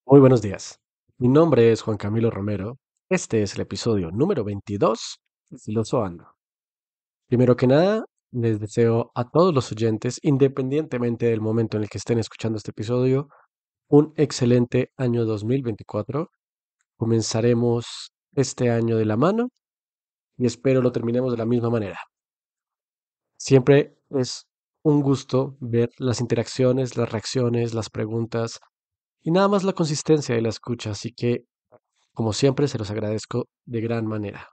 Muy buenos días. Mi nombre es Juan Camilo Romero. Este es el episodio número 22 de Filosofando. Primero que nada, les deseo a todos los oyentes, independientemente del momento en el que estén escuchando este episodio, un excelente año 2024. Comenzaremos este año de la mano y espero lo terminemos de la misma manera. Siempre es un gusto ver las interacciones, las reacciones, las preguntas y nada más la consistencia de la escucha, así que como siempre, se los agradezco de gran manera.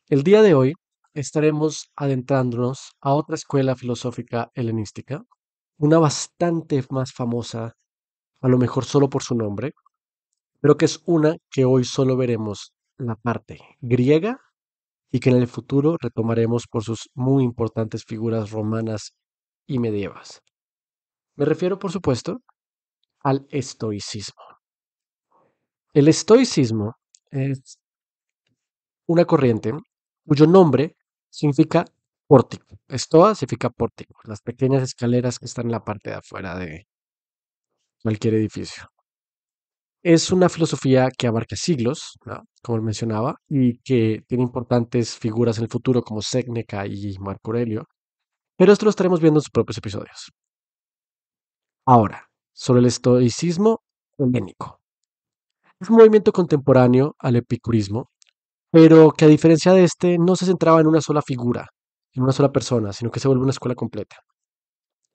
El día de hoy estaremos adentrándonos a otra escuela filosófica helenística, una bastante más famosa, a lo mejor solo por su nombre, pero que es una que hoy solo veremos la parte griega y que en el futuro retomaremos por sus muy importantes figuras romanas y medievas. Me refiero, por supuesto, al estoicismo. El estoicismo es una corriente cuyo nombre significa pórtico. Estoa significa pórtico, las pequeñas escaleras que están en la parte de afuera de cualquier edificio. Es una filosofía que abarca siglos, ¿no? Como mencionaba, y que tiene importantes figuras en el futuro como Séneca y Marco Aurelio, pero esto lo estaremos viendo en sus propios episodios. Ahora, sobre el estoicismo helénico. Es un movimiento contemporáneo al epicurismo pero que a diferencia de este no se centraba en una sola figura, en una sola persona, sino que se vuelve una escuela completa.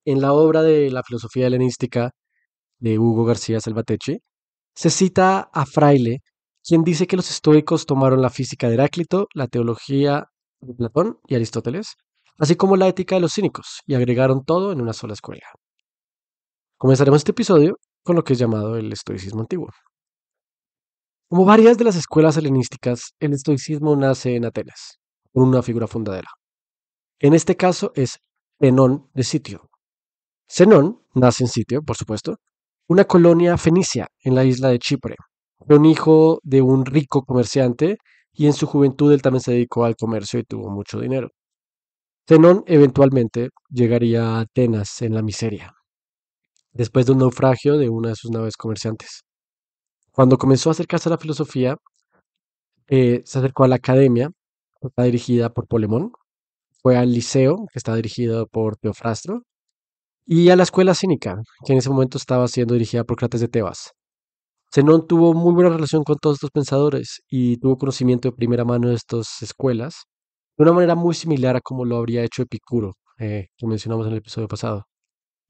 En la obra de la filosofía helenística de Hugo García Salvatecchi, se cita a Fraile, quien dice que los estoicos tomaron la física de Heráclito, la teología de Platón y Aristóteles, así como la ética de los cínicos, y agregaron todo en una sola escuela. Comenzaremos este episodio con lo que es llamado el estoicismo antiguo. Como varias de las escuelas helenísticas, el estoicismo nace en Atenas, con una figura fundadora. En este caso es Zenón de Sitio. Zenón nace en Sitio, por supuesto, una colonia fenicia en la isla de Chipre. Fue un hijo de un rico comerciante y en su juventud él también se dedicó al comercio y tuvo mucho dinero. Zenón eventualmente llegaría a Atenas en la miseria, después de un naufragio de una de sus naves comerciantes. Cuando comenzó a acercarse a la filosofía, se acercó a la academia, que está dirigida por Polemón, fue al liceo, que está dirigido por Teofrastro, y a la escuela cínica, que en ese momento estaba siendo dirigida por Crates de Tebas. Zenón tuvo muy buena relación con todos estos pensadores y tuvo conocimiento de primera mano de estas escuelas, de una manera muy similar a como lo habría hecho Epicuro, que mencionamos en el episodio pasado.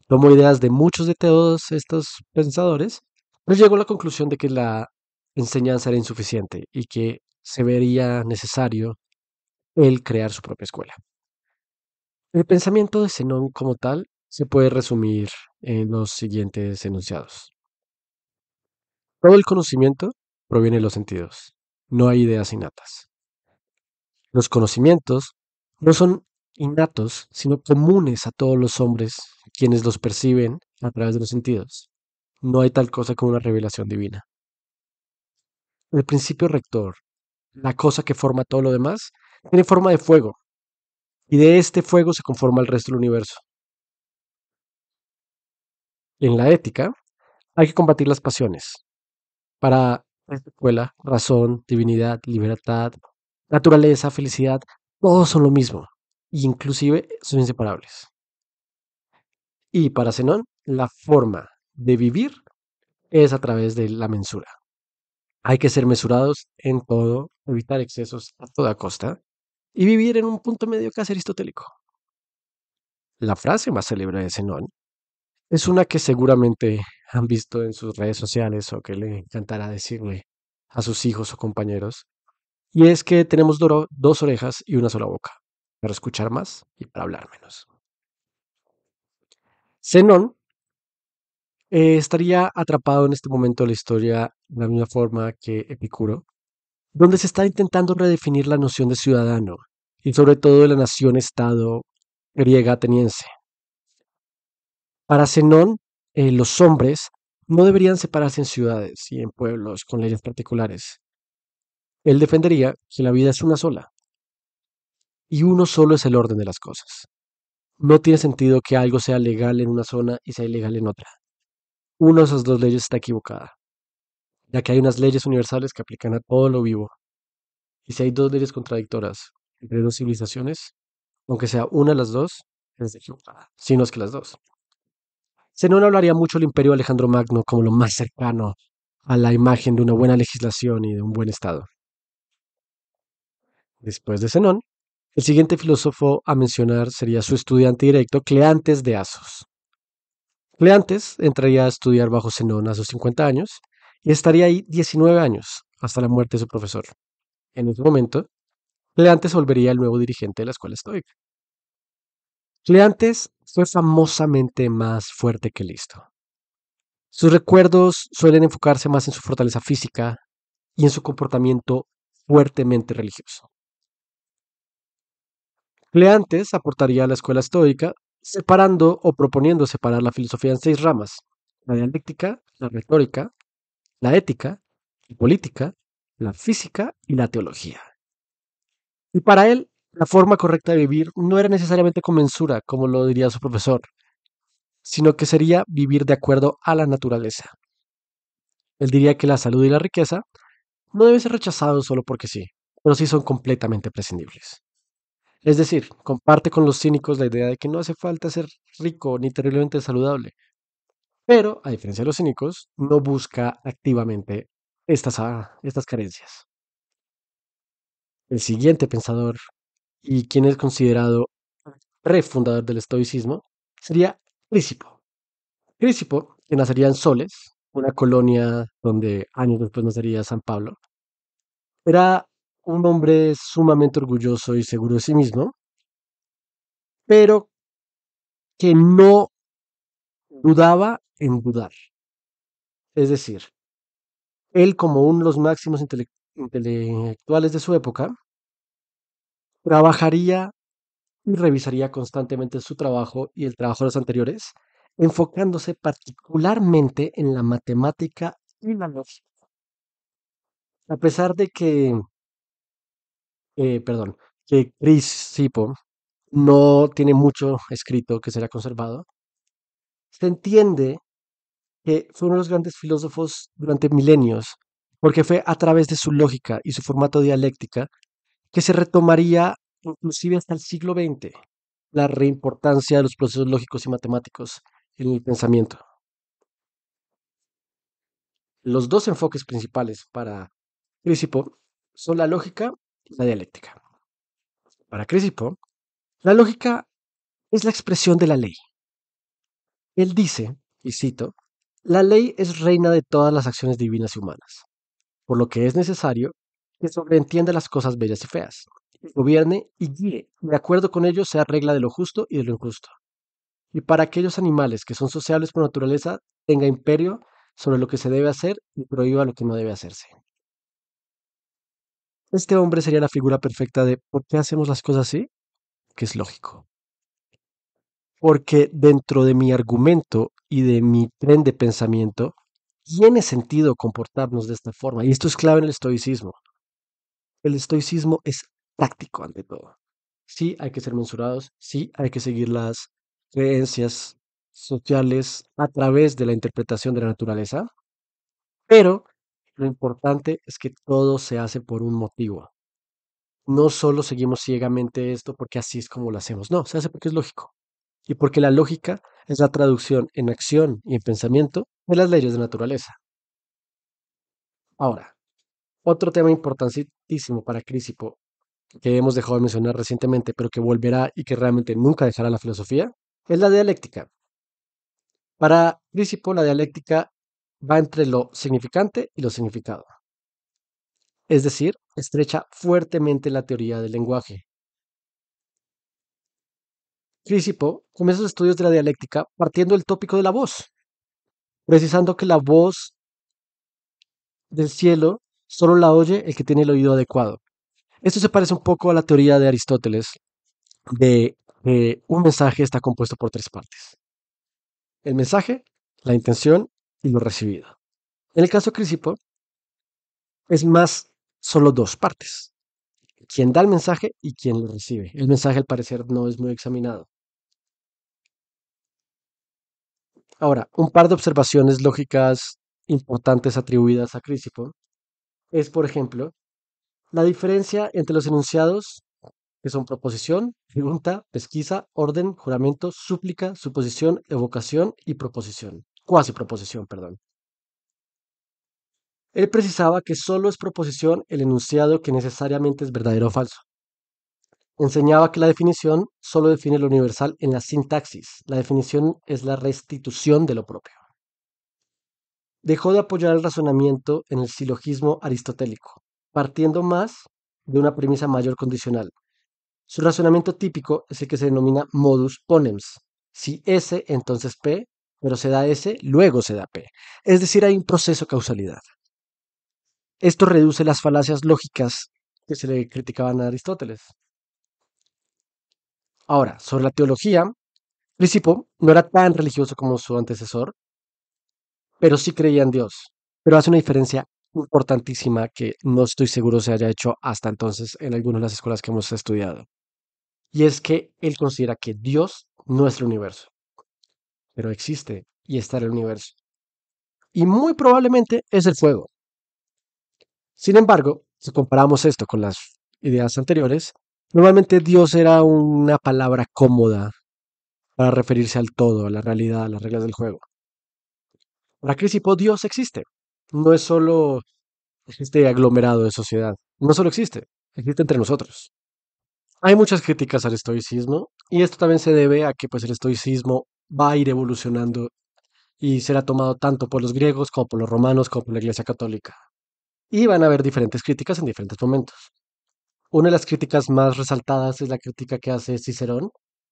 Tomó ideas de muchos de todos estos pensadores, pero llegó a la conclusión de que la enseñanza era insuficiente y que se vería necesario él crear su propia escuela. El pensamiento de Zenón como tal se puede resumir en los siguientes enunciados. Todo el conocimiento proviene de los sentidos. No hay ideas innatas. Los conocimientos no son innatos, sino comunes a todos los hombres, quienes los perciben a través de los sentidos. No hay tal cosa como una revelación divina. El principio rector, la cosa que forma todo lo demás, tiene forma de fuego, y de este fuego se conforma el resto del universo. En la ética, hay que combatir las pasiones. Para esta escuela, razón, divinidad, libertad, naturaleza, felicidad, todos son lo mismo, e inclusive son inseparables. Y para Zenón, la forma de vivir es a través de la mensura. Hay que ser mesurados en todo, evitar excesos a toda costa y vivir en un punto medio casi aristotélico. La frase más célebre de Zenón es una que seguramente han visto en sus redes sociales o que le encantará decirle a sus hijos o compañeros. Y es que tenemos dos orejas y una sola boca, para escuchar más y para hablar menos. Zenón estaría atrapado en este momento de la historia de la misma forma que Epicuro, donde se está intentando redefinir la noción de ciudadano y sobre todo de la nación-estado griega ateniense. Para Zenón, los hombres no deberían separarse en ciudades y en pueblos con leyes particulares. Él defendería que la vida es una sola y uno solo es el orden de las cosas. No tiene sentido que algo sea legal en una zona y sea ilegal en otra. Una de esas dos leyes está equivocada. ya que hay unas leyes universales que aplican a todo lo vivo. Y si hay dos leyes contradictorias entre dos civilizaciones, aunque sea una de las dos, es equivocada, si no es que las dos. Zenón hablaría mucho del imperio de Alejandro Magno como lo más cercano a la imagen de una buena legislación y de un buen Estado. Después de Zenón, el siguiente filósofo a mencionar sería su estudiante directo, Cleantes de Asos. Cleantes entraría a estudiar bajo Zenón a sus 50 años y estaría ahí 19 años, hasta la muerte de su profesor. En ese momento, Cleantes volvería el nuevo dirigente de la escuela estoica. Cleantes fue famosamente más fuerte que listo. Sus recuerdos suelen enfocarse más en su fortaleza física y en su comportamiento fuertemente religioso. Cleantes aportaría a la escuela estoica separando o proponiendo separar la filosofía en seis ramas: la dialéctica, la retórica, la ética, la política, la física y la teología. Y para él, la forma correcta de vivir no era necesariamente con mensura, como lo diría su profesor, sino que sería vivir de acuerdo a la naturaleza. Él diría que la salud y la riqueza no deben ser rechazados solo porque sí, pero sí son completamente prescindibles. Es decir, comparte con los cínicos la idea de que no hace falta ser rico ni terriblemente saludable, pero, a diferencia de los cínicos, no busca activamente estas carencias. El siguiente pensador, y quien es considerado refundador del estoicismo, sería Crisipo. Crisipo, que nacería en Soles, una colonia donde años después nacería San Pablo, era un hombre sumamente orgulloso y seguro de sí mismo, pero que no dudaba en dudar. Es decir, él como uno de los máximos intelectuales de su época, trabajaría y revisaría constantemente su trabajo y el trabajo de los anteriores, enfocándose particularmente en la matemática y la lógica. A pesar de perdón, que Chris Sipo no tiene mucho escrito que será conservado, se entiende que fue uno de los grandes filósofos durante milenios, porque fue a través de su lógica y su formato dialéctica que se retomaría inclusive hasta el siglo XX la reimportancia de los procesos lógicos y matemáticos en el pensamiento. Los dos enfoques principales para Crisipo son la lógica y la dialéctica. Para Crisipo, la lógica es la expresión de la ley. Él dice, y cito, la ley es reina de todas las acciones divinas y humanas, por lo que es necesario que sobreentienda las cosas bellas y feas, que gobierne y guíe, y de acuerdo con ello sea regla de lo justo y de lo injusto. Y para aquellos animales que son sociables por naturaleza, tenga imperio sobre lo que se debe hacer y prohíba lo que no debe hacerse. Este hombre sería la figura perfecta de por qué hacemos las cosas así, que es lógico. Porque dentro de mi argumento y de mi tren de pensamiento, tiene sentido comportarnos de esta forma. Y esto es clave en el estoicismo. El estoicismo es práctico ante todo. Sí hay que ser mensurados, sí hay que seguir las creencias sociales a través de la interpretación de la naturaleza, pero lo importante es que todo se hace por un motivo. No solo seguimos ciegamente esto porque así es como lo hacemos, no, se hace porque es lógico. Y porque la lógica es la traducción en acción y en pensamiento de las leyes de naturaleza. Ahora, otro tema importantísimo para Crisipo que hemos dejado de mencionar recientemente, pero que volverá y que realmente nunca dejará la filosofía, es la dialéctica. Para Crisipo, la dialéctica va entre lo significante y lo significado, es decir, estrecha fuertemente la teoría del lenguaje. Crisipo comienza sus estudios de la dialéctica partiendo del tópico de la voz, precisando que la voz del cielo solo la oye el que tiene el oído adecuado. Esto se parece un poco a la teoría de Aristóteles de que un mensaje está compuesto por tres partes: el mensaje, la intención y lo recibido. En el caso de Crisipo, es más solo dos partes: quien da el mensaje y quien lo recibe. El mensaje, al parecer, no es muy examinado. Ahora, un par de observaciones lógicas importantes atribuidas a Crisipo es, por ejemplo, la diferencia entre los enunciados, que son proposición, pregunta, pesquisa, orden, juramento, súplica, suposición, evocación y proposición. Cuasi proposición, perdón. Él precisaba que solo es proposición el enunciado que necesariamente es verdadero o falso. Enseñaba que la definición solo define lo universal en la sintaxis. La definición es la restitución de lo propio. Dejó de apoyar el razonamiento en el silogismo aristotélico, partiendo más de una premisa mayor condicional. Su razonamiento típico es el que se denomina modus ponens. Si S, entonces P, pero se da S, luego se da P. Es decir, hay un proceso causalidad. Esto reduce las falacias lógicas que se le criticaban a Aristóteles. Ahora, sobre la teología, Crisipo no era tan religioso como su antecesor, pero sí creía en Dios. Pero hace una diferencia importantísima que no estoy seguro se haya hecho hasta entonces en algunas de las escuelas que hemos estudiado. Y es que él considera que Dios no es el universo, pero existe y está en el universo. Y muy probablemente es el fuego. Sin embargo, si comparamos esto con las ideas anteriores, normalmente Dios era una palabra cómoda para referirse al todo, a la realidad, a las reglas del juego. Para Crisipo, Dios existe. No es solo este aglomerado de sociedad. No solo existe, existe entre nosotros. Hay muchas críticas al estoicismo y esto también se debe a que pues el estoicismo va a ir evolucionando y será tomado tanto por los griegos como por los romanos como por la Iglesia Católica. Y van a haber diferentes críticas en diferentes momentos. Una de las críticas más resaltadas es la crítica que hace Cicerón,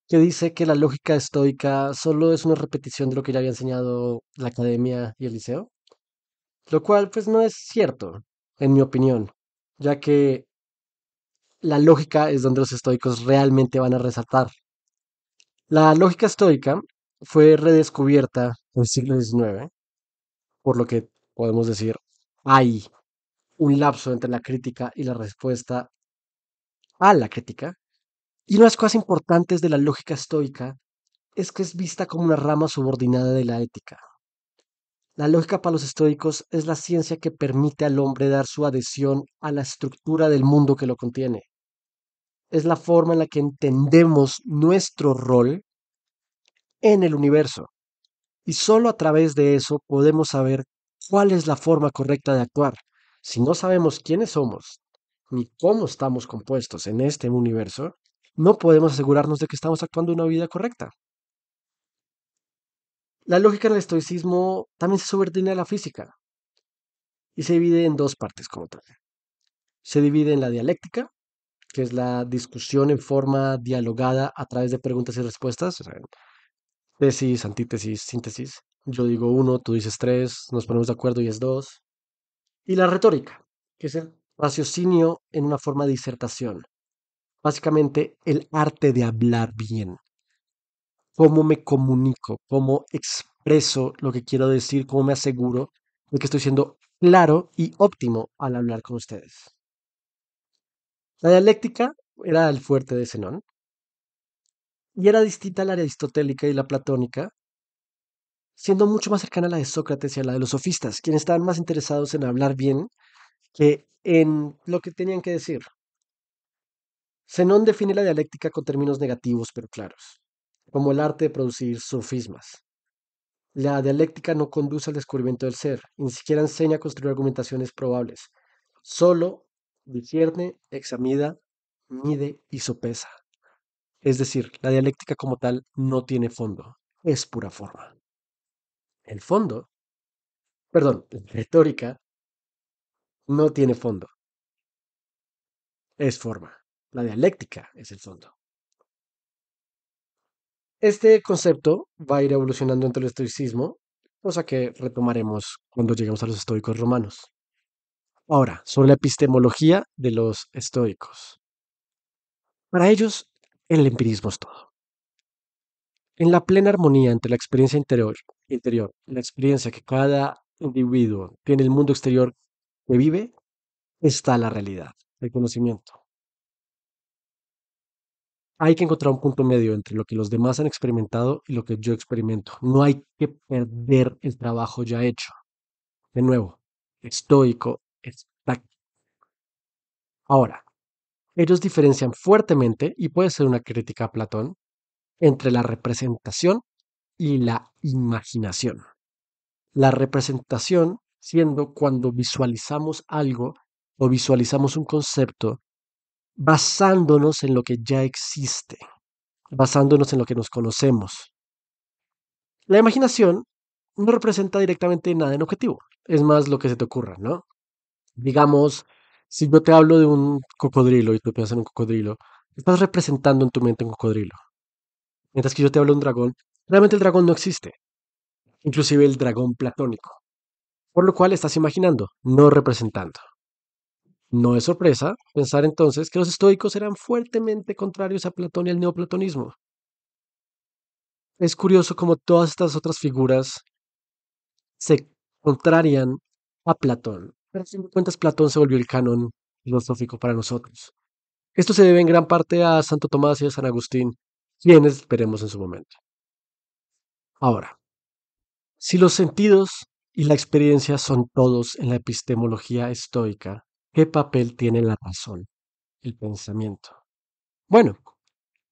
que dice que la lógica estoica solo es una repetición de lo que ya había enseñado la academia y el liceo, lo cual pues no es cierto, en mi opinión, ya que la lógica es donde los estoicos realmente van a resaltar. La lógica estoica fue redescubierta en el siglo XIX, por lo que podemos decir hay un lapso entre la crítica y la respuesta a la crítica. Y una de las cosas importantes de la lógica estoica es que es vista como una rama subordinada de la ética. La lógica para los estoicos es la ciencia que permite al hombre dar su adhesión a la estructura del mundo que lo contiene. Es la forma en la que entendemos nuestro rol en el universo. Y solo a través de eso podemos saber cuál es la forma correcta de actuar. Si no sabemos quiénes somos ni cómo estamos compuestos en este universo, no podemos asegurarnos de que estamos actuando una vida correcta. La lógica en el estoicismo también se subordina a la física y se divide en dos partes como tal. Se divide en la dialéctica, que es la discusión en forma dialogada a través de preguntas y respuestas, o sea, tesis, antítesis, síntesis. Yo digo uno, tú dices tres, nos ponemos de acuerdo y es dos. Y la retórica, que es el raciocinio en una forma de disertación. Básicamente el arte de hablar bien. Cómo me comunico, cómo expreso lo que quiero decir, cómo me aseguro de que estoy siendo claro y óptimo al hablar con ustedes. La dialéctica era el fuerte de Zenón y era distinta a la aristotélica y la platónica, siendo mucho más cercana a la de Sócrates y a la de los sofistas, quienes estaban más interesados en hablar bien que en lo que tenían que decir. Zenón define la dialéctica con términos negativos pero claros, como el arte de producir sofismas. La dialéctica no conduce al descubrimiento del ser, y ni siquiera enseña a construir argumentaciones probables. Solo discierne, examina, mide y sopesa. Es decir, la dialéctica como tal no tiene fondo, es pura forma. El fondo, perdón, la retórica no tiene fondo, es forma. La dialéctica es el fondo. Este concepto va a ir evolucionando entre el estoicismo, cosa que retomaremos cuando lleguemos a los estoicos romanos. Ahora, sobre la epistemología de los estoicos. Para ellos, el empirismo es todo. En la plena armonía entre la experiencia interior y la experiencia que cada individuo tiene el mundo exterior que vive, está la realidad, el conocimiento. Hay que encontrar un punto medio entre lo que los demás han experimentado y lo que yo experimento. No hay que perder el trabajo ya hecho. De nuevo, estoico es práctico. Ahora, ellos diferencian fuertemente, y puede ser una crítica a Platón, entre la representación y la imaginación. La representación siendo cuando visualizamos algo o visualizamos un concepto basándonos en lo que ya existe, basándonos en lo que nos conocemos. La imaginación no representa directamente nada en objetivo, es más lo que se te ocurra, ¿no? Digamos, si yo te hablo de un cocodrilo y tú piensas en un cocodrilo, estás representando en tu mente un cocodrilo. Mientras que yo te hablo de un dragón, realmente el dragón no existe, inclusive el dragón platónico, por lo cual estás imaginando, no representando. No es sorpresa pensar entonces que los estoicos eran fuertemente contrarios a Platón y al neoplatonismo. Es curioso cómo todas estas otras figuras se contrarian a Platón, pero a fin de cuentas Platón se volvió el canon filosófico para nosotros. Esto se debe en gran parte a Santo Tomás y a San Agustín, quienes veremos en su momento. Ahora, si los sentidos y la experiencia son todos en la epistemología estoica, ¿qué papel tiene la razón, el pensamiento? Bueno,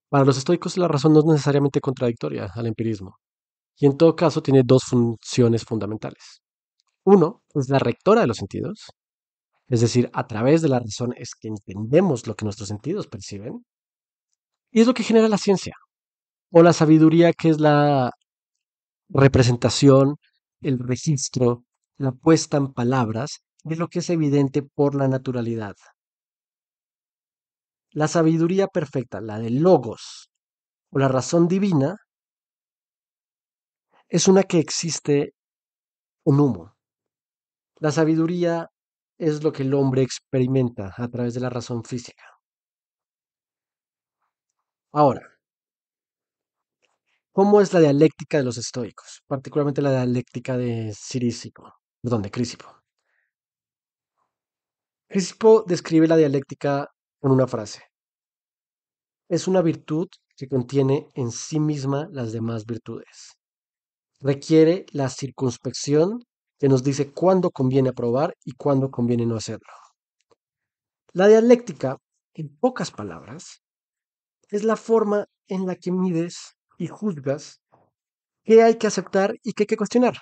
para los estoicos la razón no es necesariamente contradictoria al empirismo, y en todo caso tiene dos funciones fundamentales. Uno, es la rectora de los sentidos, es decir, a través de la razón es que entendemos lo que nuestros sentidos perciben, y es lo que genera la ciencia, o la sabiduría, que es la representación, el registro, la puesta en palabras de lo que es evidente por la naturalidad. La sabiduría perfecta, la del logos o la razón divina, es una que existe un humo. La sabiduría es lo que el hombre experimenta a través de la razón física. Ahora, ¿cómo es la dialéctica de los estoicos? Particularmente la dialéctica de Cirísico, perdón, de Crisipo. Crisipo describe la dialéctica con una frase. Es una virtud que contiene en sí misma las demás virtudes. Requiere la circunspección que nos dice cuándo conviene aprobar y cuándo conviene no hacerlo. La dialéctica, en pocas palabras, es la forma en la que mides y juzgas qué hay que aceptar y qué hay que cuestionar.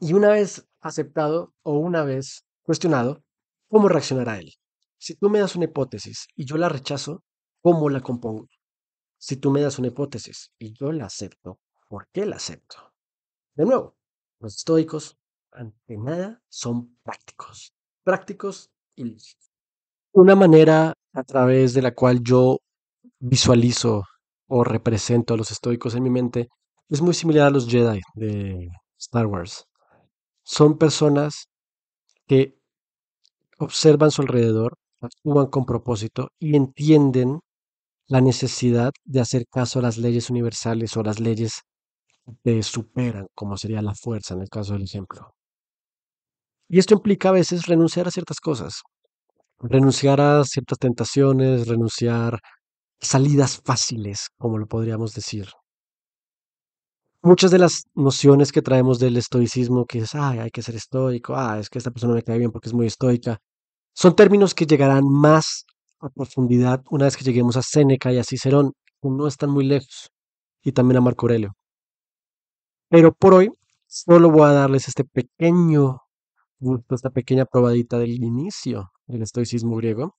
Y una vez aceptado o una vez cuestionado, ¿cómo reaccionará él? Si tú me das una hipótesis y yo la rechazo, ¿cómo la compongo? Si tú me das una hipótesis y yo la acepto, ¿por qué la acepto? De nuevo, los estoicos, ante nada, son prácticos. Prácticos y lógicos. Una manera a través de la cual yo visualizo o represento a los estoicos en mi mente es muy similar a los Jedi de Star Wars. Son personas que observan su alrededor, actúan con propósito y entienden la necesidad de hacer caso a las leyes universales o las leyes que superan, como sería la fuerza en el caso del ejemplo. Y esto implica a veces renunciar a ciertas cosas, renunciar a ciertas tentaciones, renunciar a salidas fáciles, como lo podríamos decir. Muchas de las nociones que traemos del estoicismo, que es, ay, hay que ser estoico, es que esta persona me cae bien porque es muy estoica, son términos que llegarán más a profundidad una vez que lleguemos a Séneca y a Cicerón, que no están muy lejos, y también a Marco Aurelio. Pero por hoy solo voy a darles este pequeño gusto, esta pequeña probadita del inicio del estoicismo griego,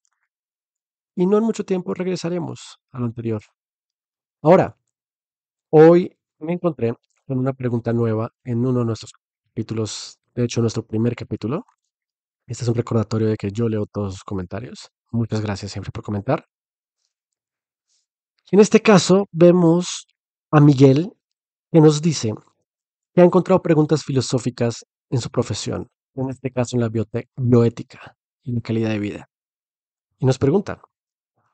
y no en mucho tiempo regresaremos a lo anterior. Ahora, hoy me encontré con una pregunta nueva en uno de nuestros capítulos, de hecho nuestro primer capítulo. Este es un recordatorio de que yo leo todos sus comentarios. Muchas gracias siempre por comentar. En este caso vemos a Miguel, que nos dice que ha encontrado preguntas filosóficas en su profesión, en este caso en la bioética y la calidad de vida. Y nos pregunta,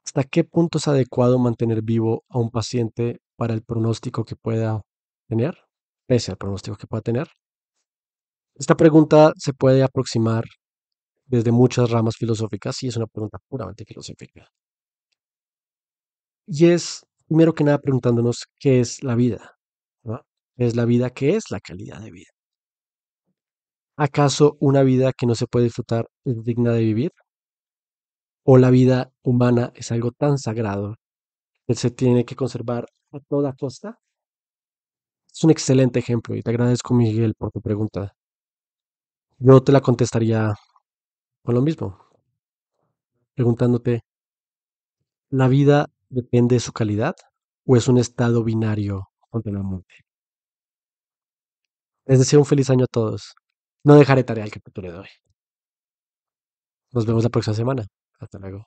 ¿hasta qué punto es adecuado mantener vivo a un paciente para el pronóstico que pueda tener, pese al pronóstico que pueda tener? Esta pregunta se puede aproximar desde muchas ramas filosóficas y es una pregunta puramente filosófica. Y es, primero que nada, preguntándonos qué es la vida, ¿no? ¿Qué es la vida? ¿Qué es la calidad de vida? ¿Acaso una vida que no se puede disfrutar es digna de vivir? ¿O la vida humana es algo tan sagrado que se tiene que conservar a toda costa? Es un excelente ejemplo y te agradezco, Miguel, por tu pregunta. Yo te la contestaría con lo mismo, preguntándote, ¿la vida depende de su calidad o es un estado binario contra la muerte? Les deseo un feliz año a todos. No dejaré tarea al capítulo de hoy. Nos vemos la próxima semana. Hasta luego.